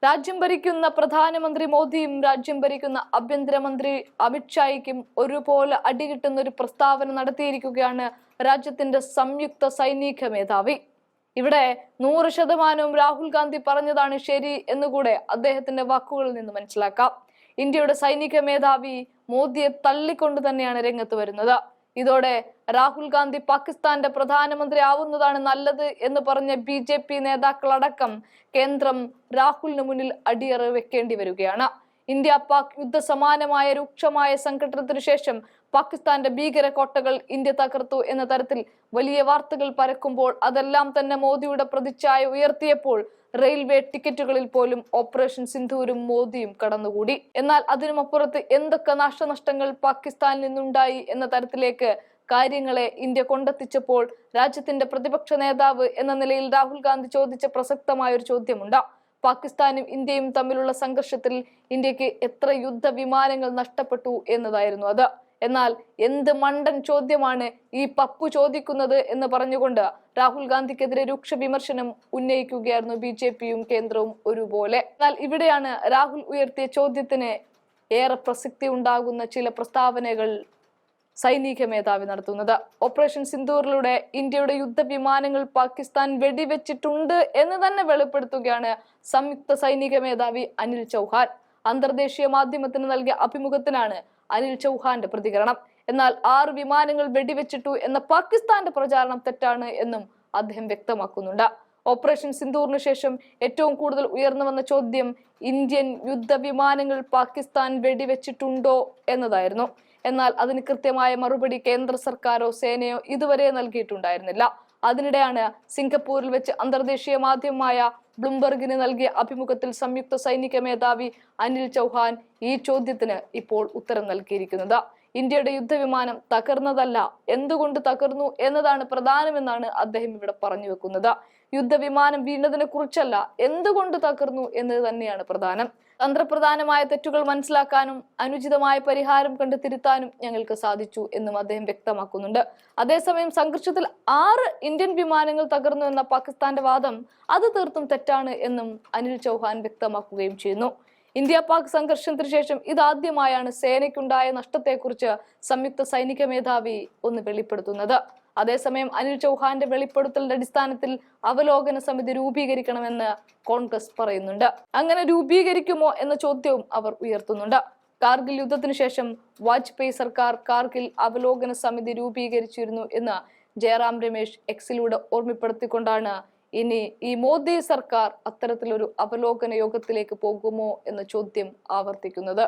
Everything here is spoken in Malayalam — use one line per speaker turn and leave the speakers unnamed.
രാജ്യം ഭരിക്കുന്ന പ്രധാനമന്ത്രി മോദിയും രാജ്യം ഭരിക്കുന്ന ആഭ്യന്തരമന്ത്രി അമിത്ഷായ്ക്കും ഒരുപോലെ അടികിട്ടുന്ന ഒരു പ്രസ്താവന നടത്തിയിരിക്കുകയാണ് രാജ്യത്തിന്റെ സംയുക്ത സൈനിക മേധാവി. ഇവിടെ 100% രാഹുൽ ഗാന്ധി പറഞ്ഞതാണ് ശരി എന്നുകൂടെ അദ്ദേഹത്തിന്റെ വാക്കുകളിൽ നിന്ന് മനസ്സിലാക്കാം. ഇന്ത്യയുടെ സൈനിക മേധാവി മോദിയെ തള്ളിക്കൊണ്ട് തന്നെയാണ് രംഗത്ത് വരുന്നത്. ഇതോടെ രാഹുൽ ഗാന്ധി പാകിസ്ഥാന്റെ പ്രധാനമന്ത്രി ആവുന്നതാണ് നല്ലത് എന്ന് പറഞ്ഞ BJP നേതാക്കളടക്കം കേന്ദ്രം രാഹുലിന് മുന്നിൽ അടിയറ വെക്കേണ്ടി വരികയാണ്. ഇന്ത്യ പാക് യുദ്ധസമാനമായ രൂക്ഷമായ സംഘട്ടനത്തിനു ശേഷം പാകിസ്ഥാന്റെ ഭീകര കോട്ടകൾ ഇന്ത്യ തകർത്തു എന്ന തരത്തിൽ വലിയ വാർത്തകൾ പരക്കുമ്പോൾ അതെല്ലാം തന്നെ മോദിയുടെ പ്രതിച്ഛായ ഉയർത്തിയപ്പോൾ റെയിൽവേ ടിക്കറ്റുകളിൽ പോലും ഓപ്പറേഷൻ സിന്ധൂരും മോദിയും കടന്നുകൂടി. എന്നാൽ അതിനുമപ്പുറത്ത് എന്തൊക്കെ നാശനഷ്ടങ്ങൾ പാകിസ്ഥാനിൽ നിന്നുണ്ടായി എന്ന തരത്തിലേക്ക് കാര്യങ്ങളെ ഇന്ത്യ കൊണ്ടെത്തിച്ചപ്പോൾ രാജ്യത്തിന്റെ പ്രതിപക്ഷ നേതാവ് എന്ന നിലയിൽ രാഹുൽ ഗാന്ധി ചോദിച്ച പ്രസക്തമായ ഒരു ചോദ്യമുണ്ട്. പാകിസ്ഥാനും ഇന്ത്യയും തമ്മിലുള്ള സംഘർഷത്തിൽ ഇന്ത്യക്ക് എത്ര യുദ്ധവിമാനങ്ങൾ നഷ്ടപ്പെട്ടു എന്നതായിരുന്നു അത്. എന്നാൽ എന്ത് മണ്ടൻ ചോദ്യമാണ് ഈ പപ്പു ചോദിക്കുന്നത് എന്ന് പറഞ്ഞുകൊണ്ട് രാഹുൽ ഗാന്ധിക്കെതിരെ രൂക്ഷ വിമർശനം ഉന്നയിക്കുകയായിരുന്നു BJPയും കേന്ദ്രവും ഒരുപോലെ. എന്നാൽ ഇവിടെയാണ് രാഹുൽ ഉയർത്തിയ ചോദ്യത്തിന് ഏറെ പ്രസക്തി ഉണ്ടാകുന്ന ചില പ്രസ്താവനകൾ സൈനിക മേധാവി നടത്തുന്നത്. ഓപ്പറേഷൻ സിന്ദൂറിലൂടെ ഇന്ത്യയുടെ യുദ്ധവിമാനങ്ങൾ പാകിസ്ഥാൻ വെടിവെച്ചിട്ടുണ്ട് എന്ന് തന്നെ വെളിപ്പെടുത്തുകയാണ് സംയുക്ത സൈനിക മേധാവി അനിൽ ചൗഹാൻ. അന്തർദേശീയ മാധ്യമത്തിന് നൽകിയ അഭിമുഖത്തിനാണ് അനിൽ ചൗഹാന്റെ പ്രതികരണം. എന്നാൽ 6 വിമാനങ്ങൾ വെടിവെച്ചിട്ടു എന്ന പാകിസ്ഥാന്റെ പ്രചാരണം തെറ്റാണ് എന്നും അദ്ദേഹം വ്യക്തമാക്കുന്നുണ്ട്. ഓപ്പറേഷൻ സിന്ദൂറിന് ശേഷം ഏറ്റവും കൂടുതൽ ഉയർന്നു വന്ന ചോദ്യം ഇന്ത്യൻ യുദ്ധവിമാനങ്ങൾ പാകിസ്ഥാൻ വെടിവെച്ചിട്ടുണ്ടോ എന്നതായിരുന്നു. എന്നാൽ അതിന് കൃത്യമായ മറുപടി കേന്ദ്ര സർക്കാരോ സേനയോ ഇതുവരെ നൽകിയിട്ടുണ്ടായിരുന്നില്ല. അതിനിടെയാണ് സിംഗപ്പൂരിൽ വെച്ച് അന്തർദേശീയ മാധ്യമമായ ബ്ലൂംബർഗിന് നൽകിയ അഭിമുഖത്തിൽ സംയുക്ത സൈനിക മേധാവി അനിൽ ചൗഹാൻ ഈ ചോദ്യത്തിന് ഇപ്പോൾ ഉത്തരം നൽകിയിരിക്കുന്നത്. ഇന്ത്യയുടെ യുദ്ധവിമാനം തകർന്നതല്ല, എന്തുകൊണ്ട് തകർന്നു എന്നതാണ് പ്രധാനമെന്നാണ് അദ്ദേഹം ഇവിടെ പറഞ്ഞു വെക്കുന്നത്. യുദ്ധവിമാനം വീണതിനെ കുറിച്ചല്ല, എന്തുകൊണ്ട് തകർന്നു എന്നത് തന്നെയാണ് പ്രധാനം. തന്ത്രപ്രധാനമായ തെറ്റുകൾ മനസ്സിലാക്കാനും അനുചിതമായ പരിഹാരം കണ്ട് തിരുത്താനും ഞങ്ങൾക്ക് സാധിച്ചു എന്നും അദ്ദേഹം വ്യക്തമാക്കുന്നുണ്ട്. അതേസമയം സംഘർഷത്തിൽ 6 ഇന്ത്യൻ വിമാനങ്ങൾ തകർന്നു എന്ന പാകിസ്ഥാന്റെ വാദം അത് തീർത്തും തെറ്റാണ് എന്നും അനിൽ ചൗഹാൻ വ്യക്തമാക്കുകയും ചെയ്യുന്നു. ഇന്ത്യ പാക് സംഘർഷത്തിന് ശേഷം ഇതാദ്യമായാണ് സേനയ്ക്കുണ്ടായ നഷ്ടത്തെക്കുറിച്ച് സംയുക്ത സൈനിക മേധാവി ഒന്ന് വെളിപ്പെടുത്തുന്നത്. അതേസമയം അനിൽ ചൗഹാന്റെ വെളിപ്പെടുത്തലിന്റെ അടിസ്ഥാനത്തിൽ അവലോകന സമിതി രൂപീകരിക്കണമെന്ന് കോൺഗ്രസ് പറയുന്നുണ്ട്. അങ്ങനെ രൂപീകരിക്കുമോ എന്ന ചോദ്യവും അവർ ഉയർത്തുന്നുണ്ട്. കാർഗിൽ യുദ്ധത്തിനു ശേഷം വാജ്പേയി സർക്കാർ കാർഗിൽ അവലോകന സമിതി രൂപീകരിച്ചിരുന്നു എന്ന് ജയറാം രമേശ് എക്സിലൂടെ ഓർമ്മപ്പെടുത്തിക്കൊണ്ടാണ് ഇനി ഈ മോദി സർക്കാർ അത്തരത്തിലൊരു അവലോകന യോഗത്തിലേക്ക് പോകുമോ എന്ന ചോദ്യം ആവർത്തിക്കുന്നത്.